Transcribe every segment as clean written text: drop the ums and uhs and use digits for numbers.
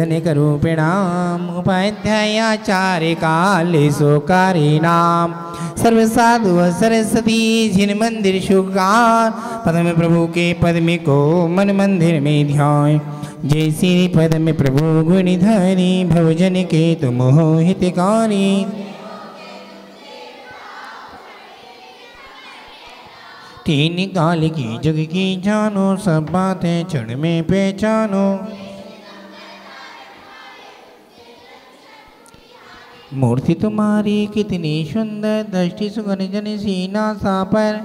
धनिक रूपिणाम उपाध्यायाचार्य काले सोकारी नाम सर्व साधु सरस्वती जिन मंदिर शुगार पद्म प्रभु के पद्म को मन मंदिर में ध्यान जय श्री पद्म प्रभु गुणधरी भवजन के तुम हितकारी तीन काल की जग की जानो सब बातें क्षण में पहचानो मूर्ति तुम्हारी कितनी सुंदर दृष्टि सुगन जन सीना सा पर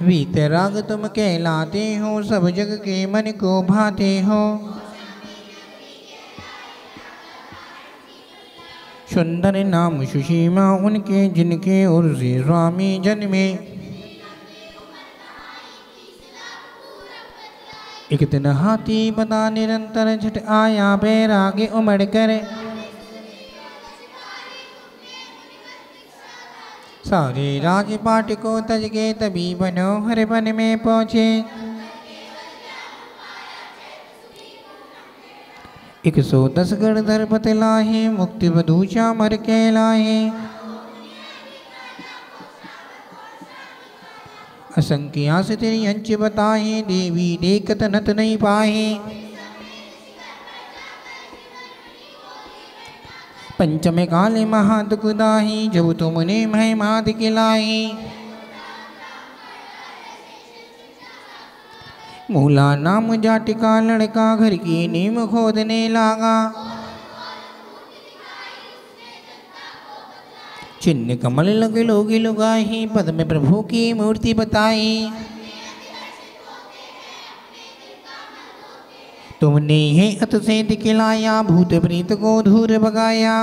वीतराग तुम कहलाते हो सब जग के मन को भाते हो सुंदर नाम सुशीमा उनके जिनके उर्स स्वामी जन्मे एक दिन हाथी बता निरंतर झट आया बैरागे उमड़ कर सारे राजपाट को तज के तभी मनोहर वन में पहुँचे 110 गणधर बतलाहे मुक्ति बधूचा मर के लाहे असंख्या से तेरी अंच बताहे देवी देखत नत नहीं पाहे पंचम काले महादुखदाही जब तुमने महिमा दिखलाई मूला नाम जाटिका लड़का घर की नीम खोदने लागा चिन्ह कमल लगे लोगी लुगाही पद्म प्रभु की मूर्ति बताई तुमने ही अत से दिखलाया भूत प्रीत को धूर भगाया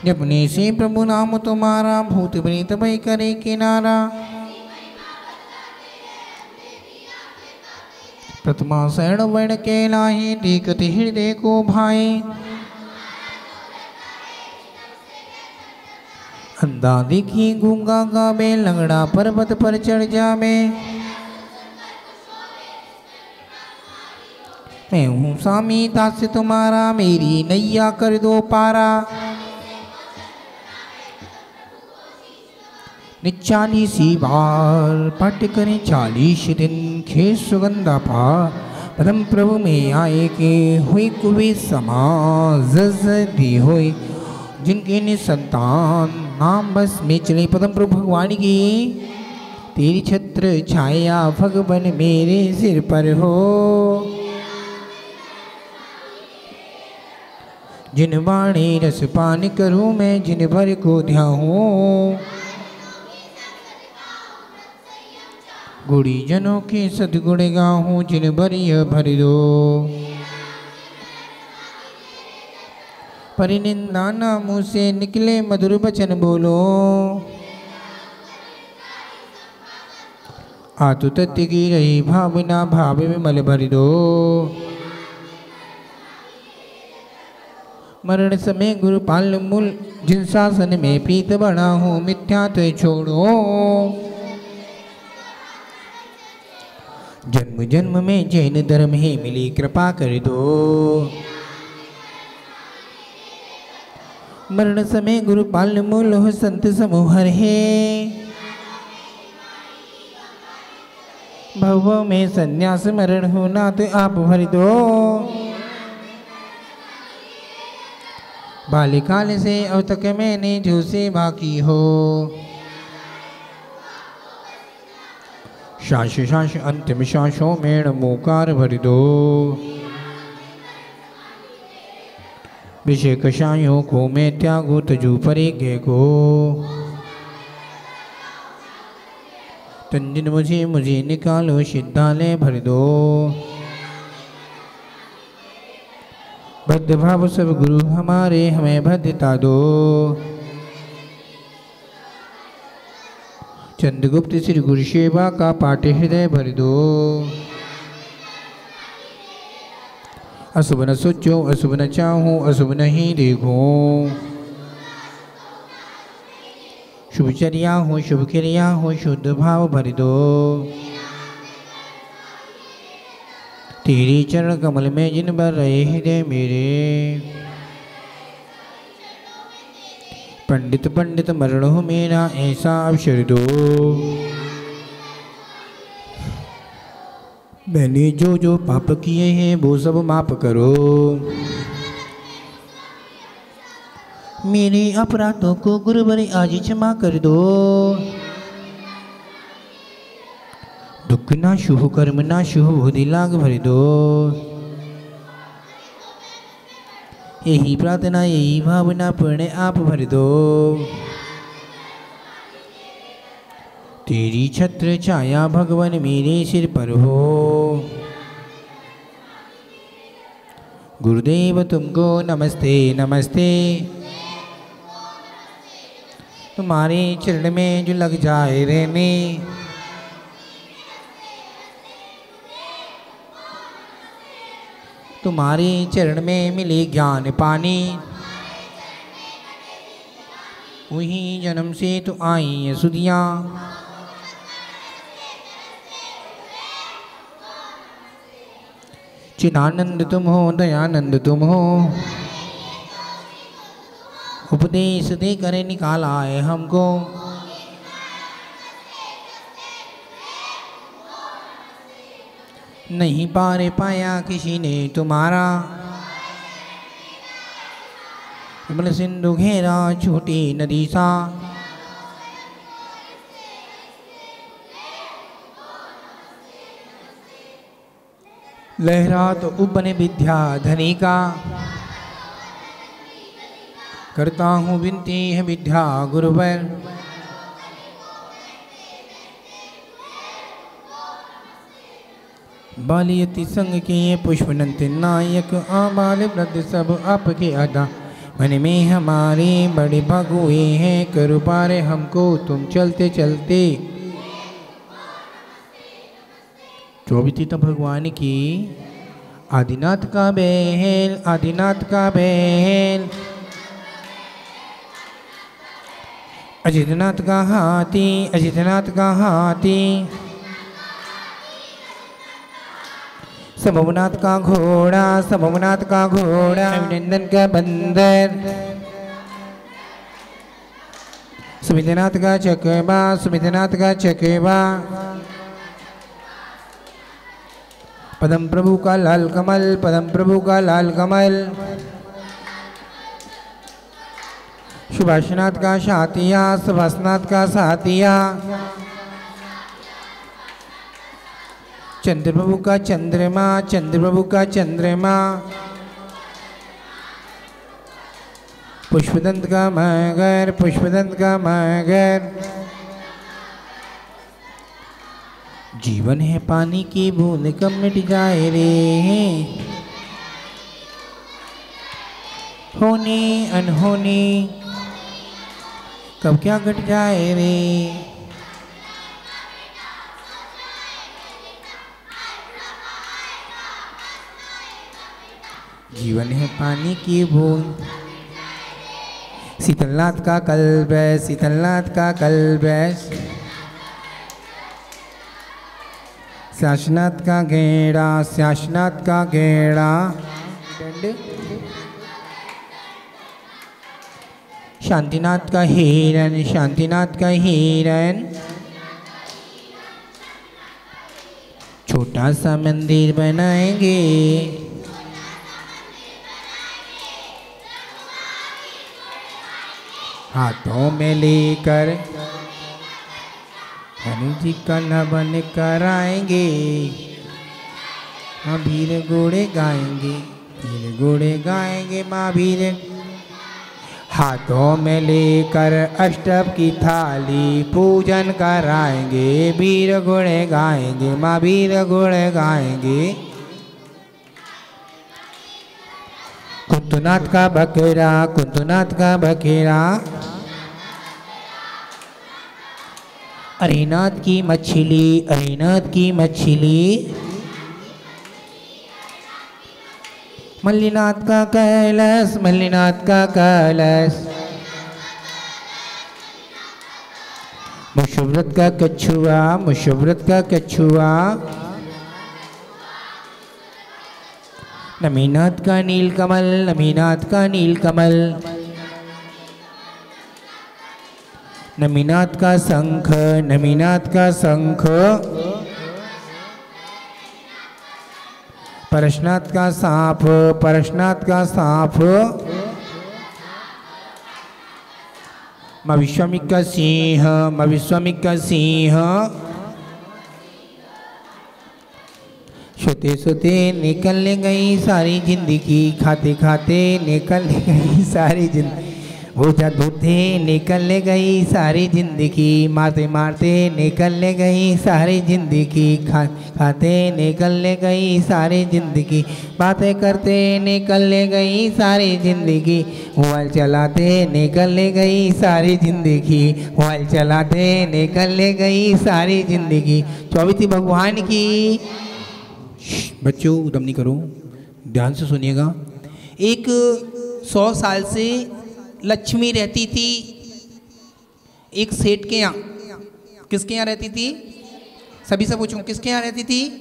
जपने से प्रभु नाम तुम्हारा भूत प्रीत भय करे किनारा प्रथमा शरण वर्ण के लाहे देखत हृदय को भाए अंधा देखी गूंगा गावे लंगड़ा पर्वत पर चढ़ जावे मैं हूँ स्वामी दास तुम्हारा मेरी नैया कर दो पारा 40 बार पाठ करें 40 दिन खे सुगंधा पा परम प्रभु में आए के हुई कुबे समाज दी हुई जिनके ने संतान नाम बस में चले परम प्रभु भगवान की तेरी छत्र छाया भगवन मेरे सिर पर हो जिन वाणी रस पान करूं मैं जिन भर को ध्याऊं गुड़ी जनों के सदगुण गाहूँ जिन बरिय भर दो परिनिंदा ना मुँह से निकले मधुर वचन बोलो आतु तत्व की रही भावना भाव में मल भर दो मरण समय गुरु पाल मूल जिन शासन में प्रीत बना हूँ मिथ्या तो छोड़ो जन्म जन्म में जैन धर्म ही मिली कृपा कर दो मरण समय गुरु पाल मूल हो संत समूहर है भव में संन्यास मरण होना तो आप भर दो बाल्यकाल से अब तक मैंने जो से बाकी हो शाश शाश अंतिम शाशों में मोकार भर दो विषय कषायों को मैं त्यागो तजू परे गे को तंजिन मुझे मुझे निकालो सिद्धालय भर दो बद्ध भाव सब गुरु हमारे हमें भद्रता दो चंद्रगुप्त श्री गुरु सेवा का पाठ हृदय भर दो अशुभ न सोचो अशुभ न चाहूँ अशुभ नहीं देखूं शुभचर्या हो शुभ क्रिया हो शुद्ध भाव भर दो। तेरी चरण कमल में जिन भर रहे हृदय मेरे, पंडित पंडित मरण हो मेरा ऐसा अवसर दो। मैंने जो जो पाप किए हैं वो सब माफ करो। मेरे अपराधों को गुरुवर आज क्षमा कर दो। दुख ना शुभ कर्म ना शुभ बुद्धि लाग भर दो। यही प्रार्थना यही भावना पुण्य आप भर दो। तेरी छत्र छाया भगवान मेरे सिर पर हो। गुरुदेव तुमको नमस्ते नमस्ते। तुम्हारे चरण में जो लग जाए रहने, तुम्हारे चरण में मिले ज्ञान पानी। वही जन्म से तो आई है सुधियाँ, चिदानंद तुम हो दयानंद तुम हो। उपदेश दे कर निकाला है हमको। नहीं पार पाया किसी ने तुम्हारा। विमल सिंधु घेरा छोटी नदी सा। लहरा तो उपन विद्या धनी का। करता हूँ विनती है विद्या गुरुवर। बालियति संग के पुष्पनंत नायक आबाल वृद्ध सब आपके अदा। मन में हमारे बड़े भाग हुए हैं, करो पार हमको तुम चलते चलते। चौबीती भगवान की आदिनाथ का बेल आदिनाथ का बेल। अजितनाथ का हाथी अजितनाथ का हाथी। संभवनाथ का घोड़ा संभवनाथ का घोड़ा। अभिनंदन का बंदर। सुमितनाथ का चकेबा सुमितनाथ का चकेबा। पदम प्रभु का लाल कमल पदम प्रभु का लाल कमल। सुभाषनाथ का सातिया सुभाषनाथ का सातिया। चंद्र प्रभु का चंद्रमा चंद्र प्रभु का चंद्रमा। पुष्पदंत का मगर पुष्पदंत का मगर। जीवन है पानी की बूंद कब मिट जाए रे। होने अनहोने कब क्या घट जाए रे। जीवन है पानी की बूंद। शीतलनाथ का कल्प है शीतलनाथ का कल्प है। शासनाथ का घेरा शासनाथ का घेरा। शांतिनाथ का हिरण शांतिनाथ का हिरण। छोटा सा मंदिर बनाएंगे। हाथों में लेकर हनुमान जी का नवन कराएंगे। माँ भीर घोड़े गाएंगे भीर घोड़े गाएंगे माँ भीर। हाथों में लेकर अष्टभ की थाली पूजन कराएंगे। भीर घोड़े गाएंगे माँ भीर घोड़े गाएंगे। कुंतुनाथ का बकरा कुंतुनाथ का बकरा। अरिनाथ की मछली अरिनाथ की मछली। मल्लीनाथ का कलश मल्लीनाथ का कलश। मुशव्रत का कछुआ, मुशव्रत का कछुआ। नमीनाथ का नीलकमल, नमीनाथ का नीलकमल। नमीनाथ का शंख, नमीनाथ का शंख। परशनाथ का सांप, परशनाथ का सांप। माँ विश्वामिक का सिंह, माँ विश्वामिक का सिंह। सोते सोते निकलने गई सारी जिंदगी, खाते खाते निकलने गई सारी जिंदगी। भूजा धोते निकलने गई सारी जिंदगी, मारते मारते निकलने गई सारी जिंदगी, खाते निकलने गई सारी जिंदगी, बातें करते निकलने गई सारी जिंदगी, मोबाइल चलाते निकलने गई सारी जिंदगी, मोबाइल चलाते निकलने गई सारी जिंदगी। चौबीती भगवान की। बच्चों उदम नहीं करो, ध्यान से सुनिएगा। एक 100 साल से लक्ष्मी रहती थी एक सेठ के यहाँ। किसके यहाँ रहती थी? सभी से पूछूं, किसके यहाँ रहती थी?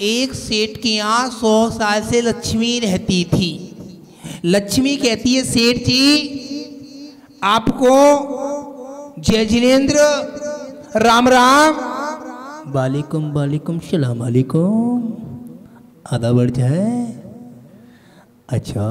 एक सेठ के यहाँ 100 साल से लक्ष्मी रहती थी। लक्ष्मी कहती है, सेठ जी आपको जय जिनेन्द्र, राम राम। वालेकुम वालेकुम सलाम वालेकुम। आधा बढ़ जाए। अच्छा,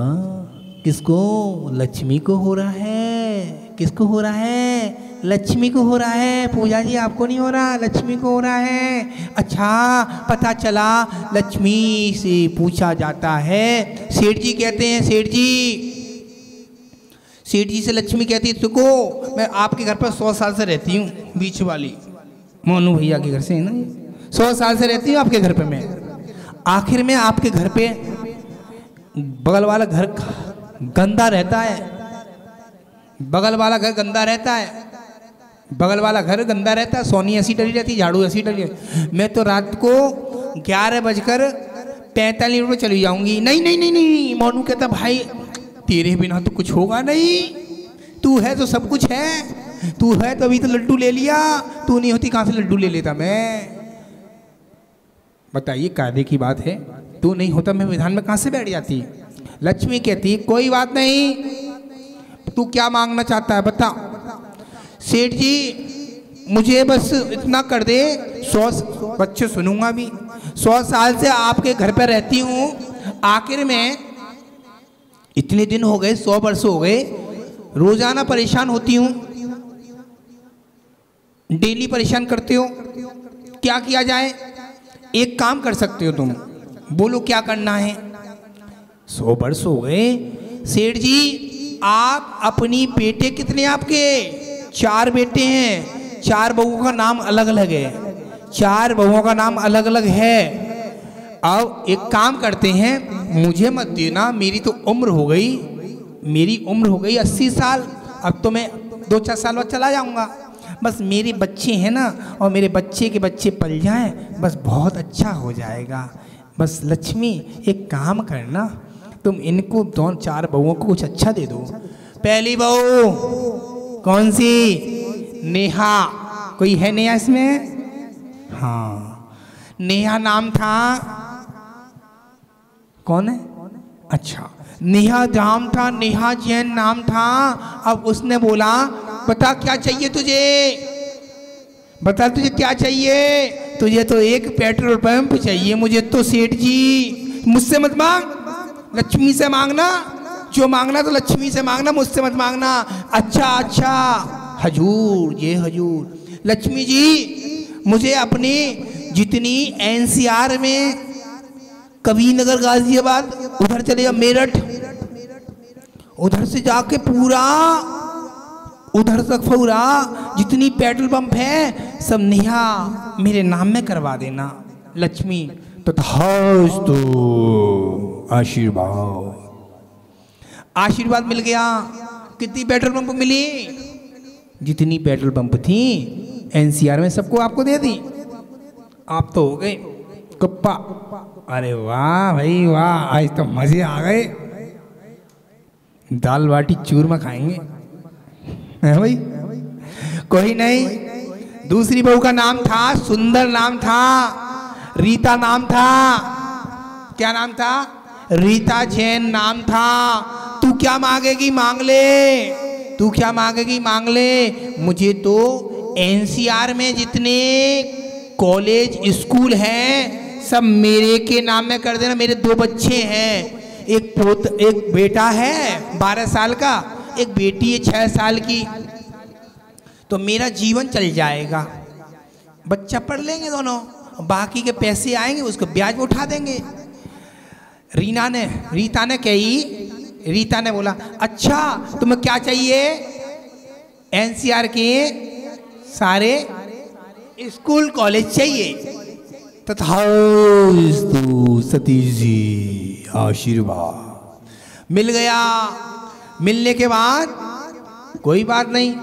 किसको? लक्ष्मी को हो रहा है। किसको हो रहा है? लक्ष्मी को हो रहा है। पूजा जी आपको नहीं हो रहा, लक्ष्मी को हो रहा है। अच्छा, पता चला लक्ष्मी से पूछा जाता है। सेठ जी कहते हैं, सेठ जी से लक्ष्मी कहती है, तुको मैं आपके घर पर 100 साल से रहती हूँ। बीच वाली मोनू भैया के घर से है ना, 100 साल से रहती हूँ आपके घर पे मैं। आखिर में आपके घर पे बगल वाला घर गंदा रहता है, बगल वाला घर गंदा रहता है, बगल वाला घर गंदा रहता है। सोनी ऐसी डली रहती, झाड़ू ऐसी डली रहती। मैं तो रात को 11:45 चली जाऊंगी। नहीं नहीं नहीं नहीं, मोनू कहता भाई तेरे बिना तो कुछ होगा नहीं, तू है तो सब कुछ है, तू है तो अभी तो लड्डू ले लिया, तू नहीं होती कहाँ से लड्डू ले लेता मैं? बताइए, कायदे की बात है। तू नहीं होता मैं विधान में कहाँ से बैठ जाती? लक्ष्मी कहती कोई बात नहीं, तू क्या मांगना चाहता है बता। सेठ जी मुझे बस इतना कर दे, 100 बच्चे सुनूंगा भी, 100 साल से आपके घर पर रहती हूँ, आखिर में इतने दिन हो गए, 100 वर्ष हो गए, रोजाना परेशान होती हूँ, डेली परेशान करते हो, क्या किया जाए? एक काम कर सकते हो तुम, बोलो क्या करना है? 100 वर्ष हो गए सेठ जी, आप अपनी बेटे कितने आपके? 4 बेटे हैं, 4 बहुओं का नाम अलग अलग है, 4 बहुओं का नाम अलग अलग है। अब एक काम करते हैं, मुझे मत देना, मेरी तो उम्र हो गई, मेरी उम्र हो गई 80 साल, अब तो मैं 2-4 साल बाद चला जाऊंगा। बस मेरे बच्चे हैं ना, और मेरे बच्चे के बच्चे पल जाएं, बस बहुत अच्छा हो जाएगा। बस लक्ष्मी एक काम करना, तुम इनको 2-4 बहुओं को कुछ अच्छा दे दो। पहली बहू कौन सी? नेहा। कोई है नेहा इसमें? हाँ, नेहा नाम था। कौन है? अच्छा, नेहा नाम था, नेहा जैन नाम था। अब उसने बोला बता क्या चाहिए तुझे, बता तुझे क्या चाहिए? तुझे तो एक पेट्रोल पंप चाहिए, मुझे तो सेठ जी। मुझसे मत मांग, लक्ष्मी से मांगना, जो मांगना तो लक्ष्मी से मांगना, मुझसे मत मांगना। अच्छा अच्छा हजूर, ये हजूर। लक्ष्मी जी मुझे अपनी जितनी NCR में कबीरनगर, गाजियाबाद, उधर चले जाओ, मेरठ, उधर से जाके पूरा उधर तक पूरा जितनी पेट्रोल पंप है सब नेहा मेरे नाम में करवा देना। लक्ष्मी तो आशीर्वाद, आशीर्वाद मिल गया। कितनी पेट्रोल पंप मिली? जितनी पेट्रोल पंप थी NCR में सबको आपको दे दी। आप तो हो गए कुप्पा। अरे वाह भाई वाह, आज तो मजे आ गए, दाल बाटी चूरमा खाएंगे है भाई। कोई नहीं, दूसरी बहू का नाम था, सुंदर नाम था, रीता नाम था। क्या नाम था? रीता जैन नाम था। तू क्या मांगेगी मांग ले, तू क्या मांगेगी मांग ले। मुझे तो एनसीआर में जितने कॉलेज स्कूल हैं सब मेरे के नाम में कर देना। मेरे 2 बच्चे हैं, एक बेटा है 12 साल का, एक बेटी है 6 साल की। तो मेरा जीवन चल जाएगा, बच्चा पढ़ लेंगे दोनों, बाकी के पैसे आएंगे उसको ब्याज में उठा देंगे। रीता ने कही, रीता ने बोला अच्छा तुम्हें क्या चाहिए? एनसीआर के सारे स्कूल कॉलेज चाहिए। तथास्तु सतीश जी आशीर्वाद। मिल गया। मिलने के बाद कोई बात नहीं,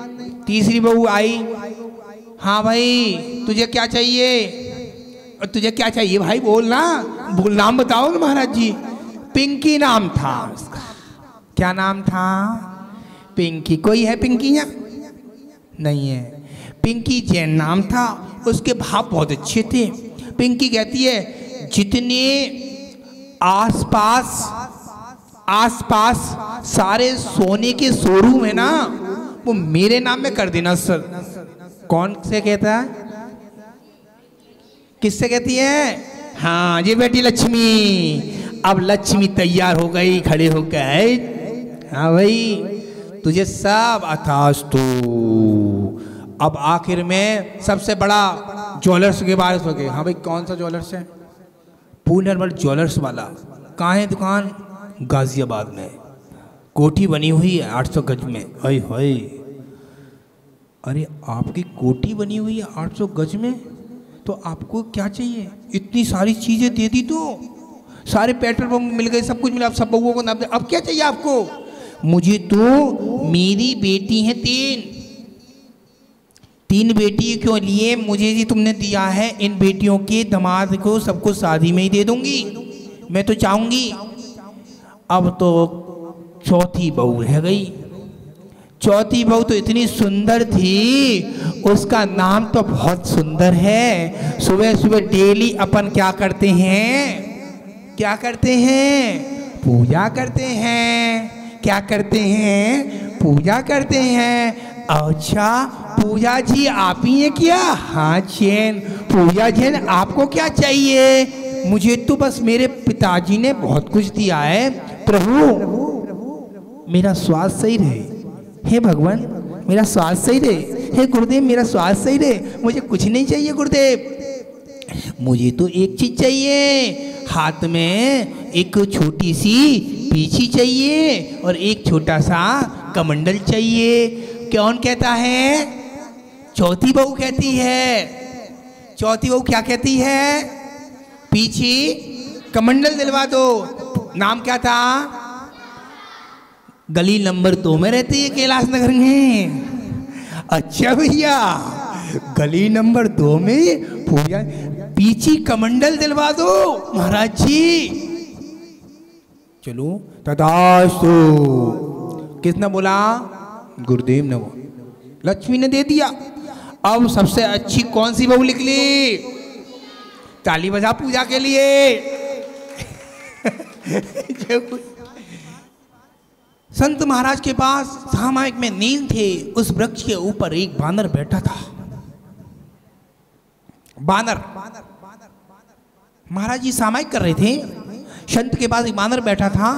तीसरी बहू आई। हाँ भाई तुझे क्या चाहिए? और तुझे क्या चाहिए भाई बोलना, बोल नाम बताओ ना महाराज जी। पिंकी नाम था उसका। क्या नाम था? पिंकी। कोई है पिंकी यहाँ? नहीं है। पिंकी जैन नाम था। उसके भाव बहुत अच्छे थे। पिंकी कहती है जितने आसपास सारे सोने के शोरूम है ना वो मेरे नाम में कर देना सर। कौन से कहता है? किससे कहती है? हाँ ये बेटी लक्ष्मी। अब लक्ष्मी तैयार हो गई, खड़े हो गए। हाँ भाई तुझे सब अथास्तु। अब आखिर में सबसे बड़ा ज्वेलर्स के बारे में गए। हाँ भाई कौन सा ज्वेलर्स है? पुनर्मल ज्वेलर्स वाला। कहाँ है दुकान? गाजियाबाद में। कोठी बनी हुई है 800 गज में। हाय हाय, अरे आपकी कोठी बनी हुई है 800 गज में, तो आपको क्या चाहिए? इतनी सारी चीजें दे दी तो, सारे पेट्रोल पंप मिल गए, सब कुछ मिला, सब बहुओं को नाम दे। अब क्या चाहिए आपको? मुझे तो मेरी बेटी है 3 बेटी के लिए मुझे जी तुमने दिया है, इन बेटियों के दामाद को सबको शादी में ही दे दूंगी, मैं तो चाहूंगी। अब तो चौथी बहू रह गई। चौथी बहू तो इतनी सुंदर थी, उसका नाम तो बहुत सुंदर है। सुबह सुबह डेली अपन क्या करते हैं? क्या करते हैं? पूजा करते हैं। क्या करते हैं? पूजा करते हैं। अच्छा पूजा जी आप ही हैं क्या? हाँ जैन। पूजा जैन आपको क्या चाहिए? मुझे तो बस मेरे पिताजी ने बहुत कुछ दिया है, प्रभु मेरा स्वास्थ्य सही रहे। हे भगवान मेरा स्वास्थ्य सही रहे। हे गुरुदेव मेरा स्वास्थ्य सही रहे। मुझे कुछ नहीं चाहिए गुरुदेव, मुझे तो एक चीज चाहिए, हाथ में एक छोटी सी पीछी चाहिए और एक छोटा सा कमंडल चाहिए। कौन कहता है? चौथी बहू कहती है। चौथी बहू क्या कहती है? पीछी कमंडल दिलवा दो। नाम क्या था? गली नंबर 2 में रहती है कैलाश नगर में। अच्छा भैया गली नंबर 2 में पूजा, पीछी कमंडल दिलवा दो महाराज जी। चलो तथास्तु। किसने बोला? गुरुदेव ने बोला। लक्ष्मी ने दे दिया। अब सबसे अच्छी कौन सी बहू निकली? ताली बजा पूजा के लिए। संत महाराज के पास सामायिक में नींद थे। उस वृक्ष के ऊपर एक बानर बैठा था। बानर, महाराज जी सामायिक कर रहे थे, संत के पास एक बानर बैठा था।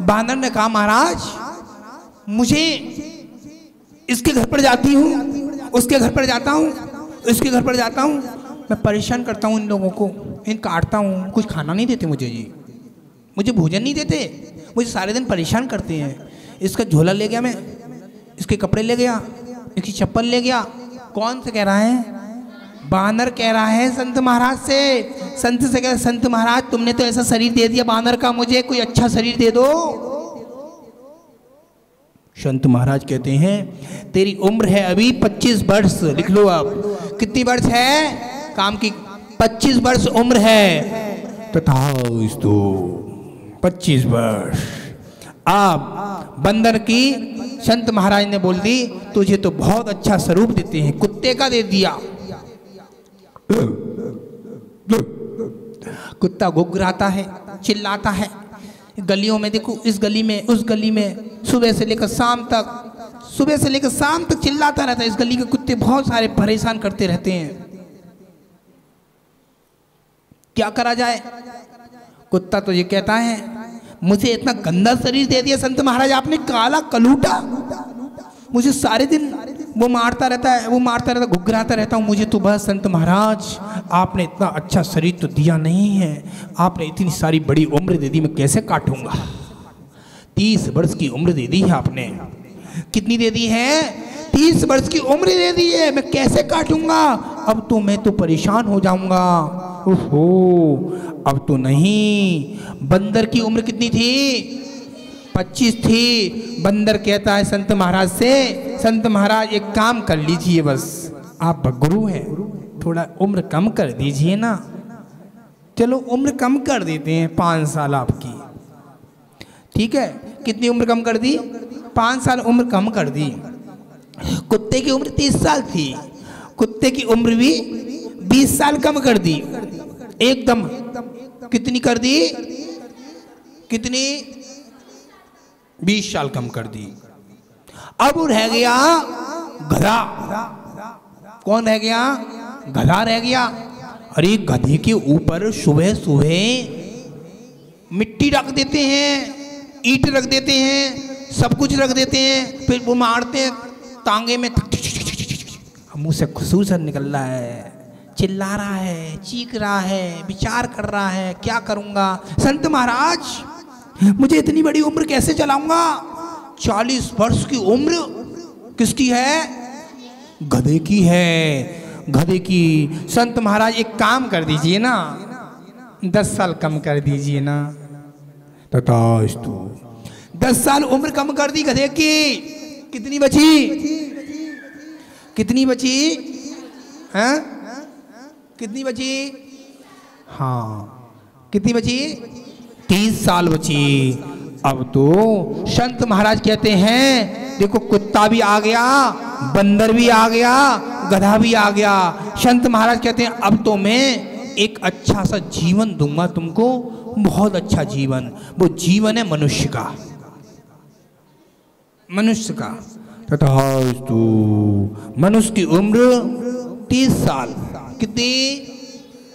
बानर ने कहा महाराज मुझे इसके घर पर जाती हूँ, उसके घर पर जाता हूँ, इसके घर पर जाता हूँ, मैं परेशान करता हूँ इन लोगों को, इन काटता हूँ, कुछ खाना नहीं देते मुझे जी, मुझे भोजन नहीं देते, मुझे सारे दिन परेशान करते हैं। इसका झोला ले गया मैं, इसके कपड़े ले गया, इसकी चप्पल ले गया। कौन से कह रहा है? बानर कह रहा है संत महाराज से। संत से कह, संत महाराज तुमने तो ऐसा शरीर दे दिया बानर का, मुझे कोई अच्छा शरीर दे दो। संत महाराज कहते हैं तेरी उम्र है अभी 25 वर्ष, लिख लो आप। कितनी वर्ष है? काम की 25 वर्ष उम्र है। तथास्तु 25 वर्ष। आप बंदर की संत महाराज ने बोल दी तुझे तो बहुत अच्छा स्वरूप देते हैं, कुत्ते का दे दिया। कुत्ता गुगराता है, चिल्लाता है। गलियों में देखो, इस गली में, उस गली में, सुबह से लेकर शाम तक चिल्लाता रहता है। इस गली के कुत्ते बहुत सारे परेशान करते रहते हैं। क्या करा जाए? कुत्ता तो ये कहता है, मुझे इतना गंदा शरीर दे दिया संत महाराज आपने, काला कलूटा। मुझे सारे दिन वो मारता रहता, घुघराता रहता हूँ। मुझे तो बस संत महाराज आपने इतना अच्छा शरीर तो दिया नहीं है, आपने इतनी सारी बड़ी उम्र दे दी, मैं कैसे काटूंगा? 30 वर्ष की उम्र दे दी है आपने। कितनी दे दी है? 30 वर्ष की उम्र दे दी है, मैं कैसे काटूंगा? अब तो मैं तो परेशान हो जाऊंगा। ओहो, अब तो नहीं। बंदर की उम्र कितनी थी? 25 थी। बंदर कहता है संत महाराज से, संत महाराज एक काम कर लीजिए, बस आप गुरु हैं, थोड़ा उम्र कम कर दीजिए ना। चलो उम्र कम कर देते हैं, 5 साल आपकी, ठीक है। कितनी उम्र कम कर दी? 5 साल उम्र कम कर दी। कुत्ते की उम्र 30 साल थी, कुत्ते की उम्र भी 20 साल कम कर दी एकदम। कितनी कर दी? कितनी? 20 साल कम कर दी। अब रह गया गधा। कौन रह गया? गधा रह गया। अरे गधे के ऊपर सुबह सुबह मिट्टी रख देते हैं, ईंट रख देते हैं, सब कुछ रख देते हैं, फिर वो मारते हैं तांगे में, मुंह से खुशबू निकल रहा है, चिल्ला रहा है, चीख रहा है, विचार कर रहा है, क्या करूंगा संत महाराज, मुझे इतनी बड़ी उम्र कैसे चलाऊंगा? 40 वर्ष की उम्र किसकी है? गधे की है, गधे की। संत महाराज एक काम कर दीजिए ना, 10 साल कम कर दीजिए ना। तथास्तु। 10 साल उम्र कम कर दी गधे की। कितनी बची? कितनी बची? हैं? कितनी बची? हाँ, कितनी बची? 30 साल बची। अब तो संत महाराज कहते हैं, देखो कुत्ता भी आ गया, बंदर भी आ गया, गधा भी आ गया। संत महाराज कहते हैं अब तो मैं एक अच्छा सा जीवन दूंगा तुमको, बहुत अच्छा जीवन। वो जीवन है मनुष्य का, मनुष्य का। तथास्तु। मनुष्य की उम्र 30 साल। कितनी?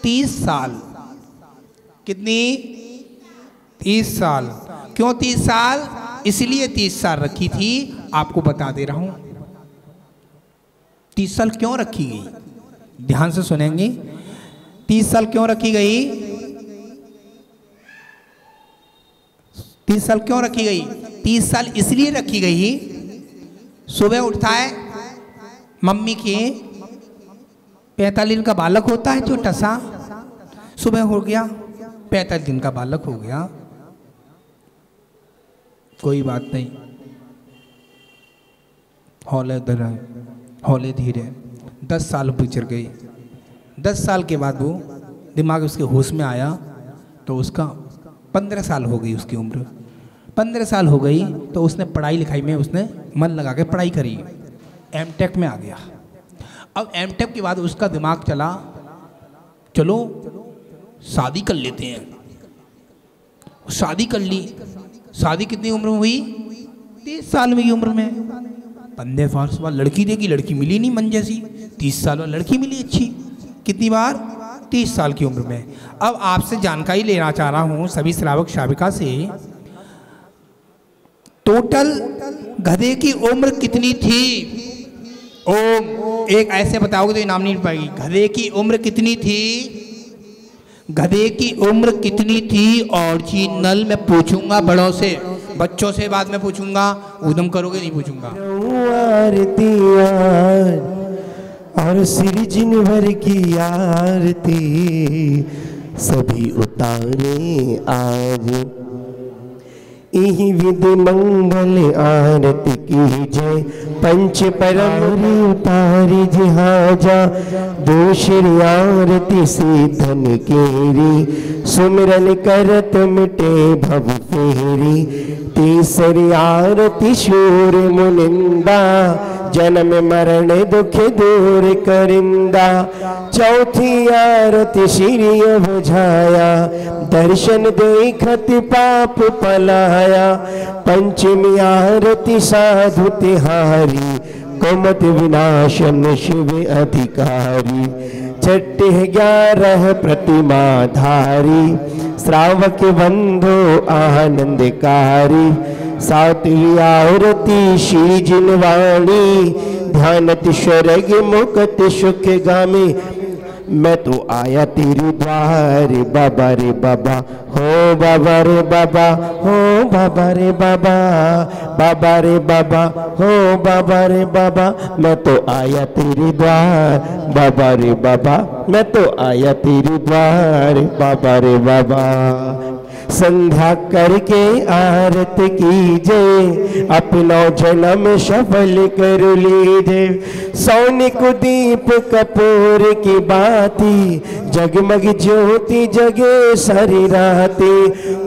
30 साल। कितनी? 30 साल। क्यों 30 साल? इसलिए 30 साल रखी थी, आपको बता दे रहा हूं। 30 साल क्यों रखी गई? ध्यान से सुनेंगे। 30 साल क्यों रखी गई? 30 साल क्यों रखी गई? 30 साल इसलिए रखी गई, सुबह उठता है मम्मी के 45 दिन का बालक होता है छोटा सा, सुबह हो गया 45 दिन का बालक हो गया, कोई बात नहीं, हौले धीरे, हौले धीरे 10 साल गुजर गई। 10 साल के बाद वो दिमाग उसके होश में आया तो उसका 15 साल हो गई उसकी उम्र। 15 साल हो गई तो उसने पढ़ाई लिखाई में उसने मन लगा के पढ़ाई करी, एमटेक में आ गया। अब एमटेक के बाद उसका दिमाग चला, चलो शादी कर लेते हैं। शादी कर ली। शादी कितनी उम्र में हुई? 30 साल की उम्र में। 15 साल बाद लड़की देखी, लड़की मिली नहीं मन जैसी। 30 साल में लड़की मिली अच्छी। कितनी बार? 30 साल की उम्र में। अब आपसे जानकारी लेना चाह रहा हूँ सभी श्रावक श्राविका से, टोटल गधे की उम्र कितनी थी? ओम, एक ऐसे बताओगे तो इनाम नहीं पाएगी। गधे की उम्र कितनी थी? गधे की उम्र कितनी थी? और जी नल में पूछूंगा बड़ों से, बच्चों से बाद में पूछूंगा, उदम करोगे नहीं पूछूंगा। आरती और सिर जिन भर की आरती सभी उतारे आज। इहि विधि मंगल आरती की जय, पंच परम उतारी जिहाजा। दूसरी आरती से धन केरी, सुमिरन करत मिटे भव फेरी। तीसरी आरती शूर मुनिंदा, जन्म मरण दुख दूर करिंदा। चौथी आरती श्री बुझाया, दर्शन देखत पाप पलाया। पंचमी आरती साधु तिहारी, कुमत विनाशन शिव अधिकारी। छठी 11 प्रतिमा धारी, श्रावक बंधु आनंदकारी। सातवीं आरती श्री जिनवाणी, ध्यानत स्वर्ग मुक्त सुख गामी। मैं तो आया तेरे द्वार बाबा रे बाबा, हो बाबा रे बाबा, हो बाबा रे बाबा, बाबा रे बाबा, हो बाबा रे बाबा। मैं तो आया तेरे द्वार बाबा रे बाबा, मैं तो आया तेरे द्वार बाबा रे बाबा। संध्या करके आरत कीजे, अपना जन्म सफल कर लीजे। सोने को दीप कपूर की बाती, जगमग ज्योति जगे सारी राती।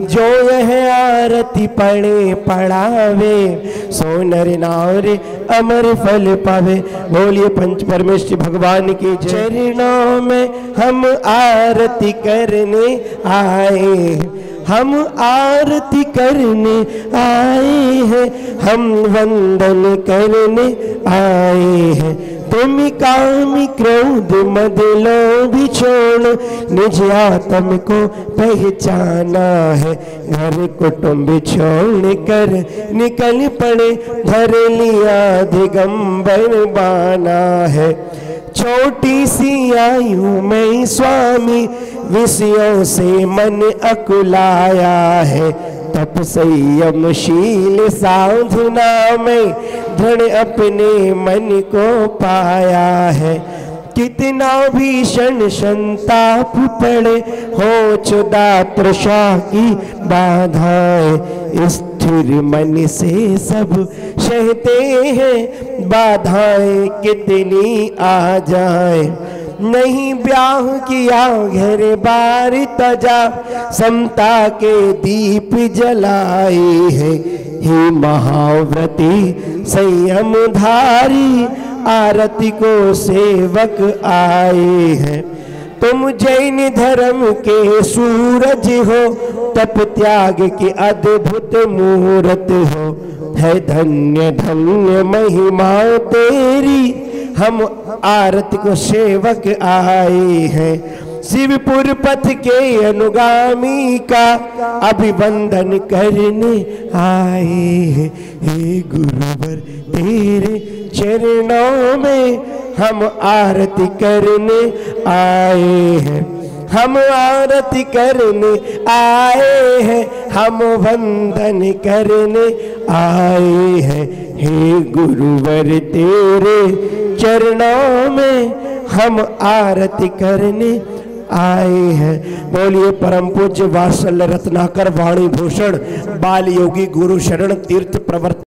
जो यह आरती पढ़े पढ़ावे, सो नर नारी अमर फल पावे। बोलिए पंच परमेश्वर भगवान की चरणों में हम आरती करने आए, हम आरती करने आए हैं, हम वंदन करने आए हैं। तुम काम क्रोध मद लोभ छोड़, निज आत्म को पहचाना है। घर कुटुंब छोड़ कर निकल पड़े, धर लिया दिगंबर बाना है। छोटी सी आयु में स्वामी, विषयों से मन अकुलाया है। तप संयमशील साधना में दृढ़ अपने मन को पाया है। कितना भीषण संताप पड़े, हो चुदा तृषा की बाधाएं। स्थिर मन से सब सहते हैं, बाधाएं कितनी आ जाए। नहीं ब्याह किया घर बार तजा, समता के दीप जलाए है। हे महाव्रती संयम धारी, आरती को सेवक आए हैं। तुम जैन धर्म के सूरज हो, तप त्याग की अद्भुत मूरत हो। है धन्य धन्य महिमा तेरी, हम आरती को सेवक आए हैं। शिवपुर पथ के अनुगामी का अभिवंदन करने आए हैं। हे गुरुवर तेरे चरणों में हम आरती करने आए हैं, हम आरती करने आए हैं, हम वंदन करने आए हैं। हे गुरुवर तेरे चरणों में हम आरती करने आए हैं। बोलिए परम पूज्य वात्सल्य रत्नाकर वाणी भूषण बाल योगी गुरु शरण तीर्थ प्रवर्तक